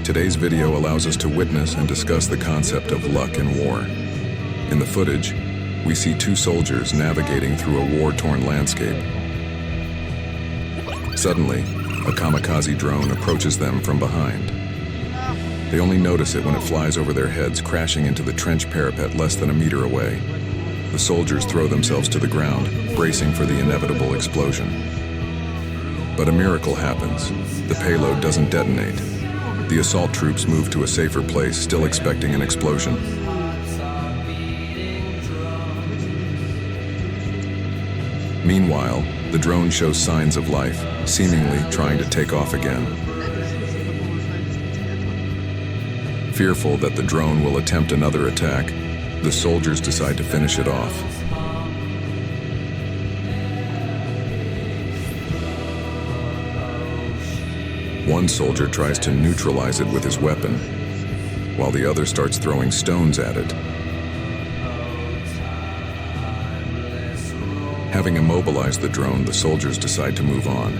Today's video allows us to witness and discuss the concept of luck in war. In the footage, we see two soldiers navigating through a war-torn landscape. Suddenly, a kamikaze drone approaches them from behind. They only notice it when it flies over their heads, crashing into the trench parapet less than a meter away. The soldiers throw themselves to the ground, bracing for the inevitable explosion. But a miracle happens. The payload doesn't detonate. The assault troops move to a safer place, still expecting an explosion. Meanwhile, the drone shows signs of life, seemingly trying to take off again. Fearful that the drone will attempt another attack, the soldiers decide to finish it off. One soldier tries to neutralize it with his weapon, while the other starts throwing stones at it. Having immobilized the drone, the soldiers decide to move on.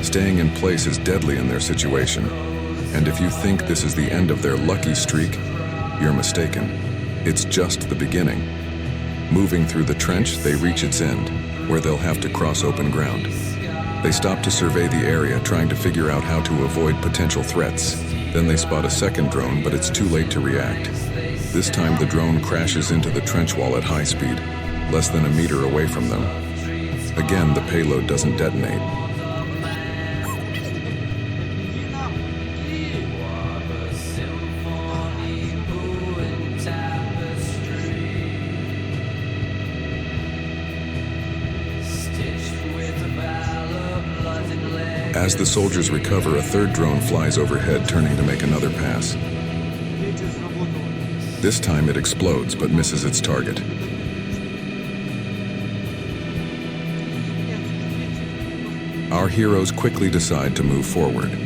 Staying in place is deadly in their situation, and if you think this is the end of their lucky streak, you're mistaken. It's just the beginning. Moving through the trench, they reach its end, where they'll have to cross open ground. They stop to survey the area, trying to figure out how to avoid potential threats. Then they spot a second drone, but it's too late to react. This time the drone crashes into the trench wall at high speed, less than a meter away from them. Again, the payload doesn't detonate. As the soldiers recover, a third drone flies overhead, turning to make another pass. This time it explodes, but misses its target. Our heroes quickly decide to move forward.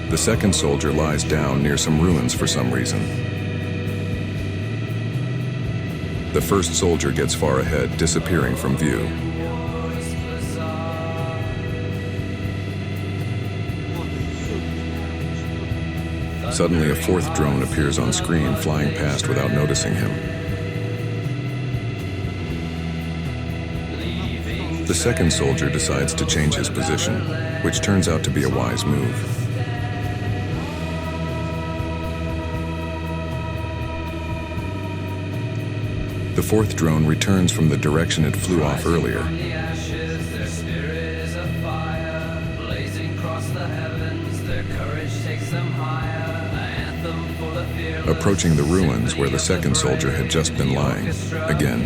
The second soldier lies down near some ruins for some reason. The first soldier gets far ahead, disappearing from view. Suddenly, a fourth drone appears on screen, flying past without noticing him. The second soldier decides to change his position, which turns out to be a wise move. The fourth drone returns from the direction it flew off earlier. Approaching the ruins where the second soldier had just been lying. Again,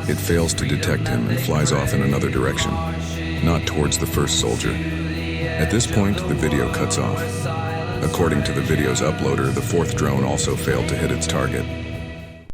it fails to detect him and flies off in another direction, not towards the first soldier. At this point, the video cuts off. According to the video's uploader, the fourth drone also failed to hit its target.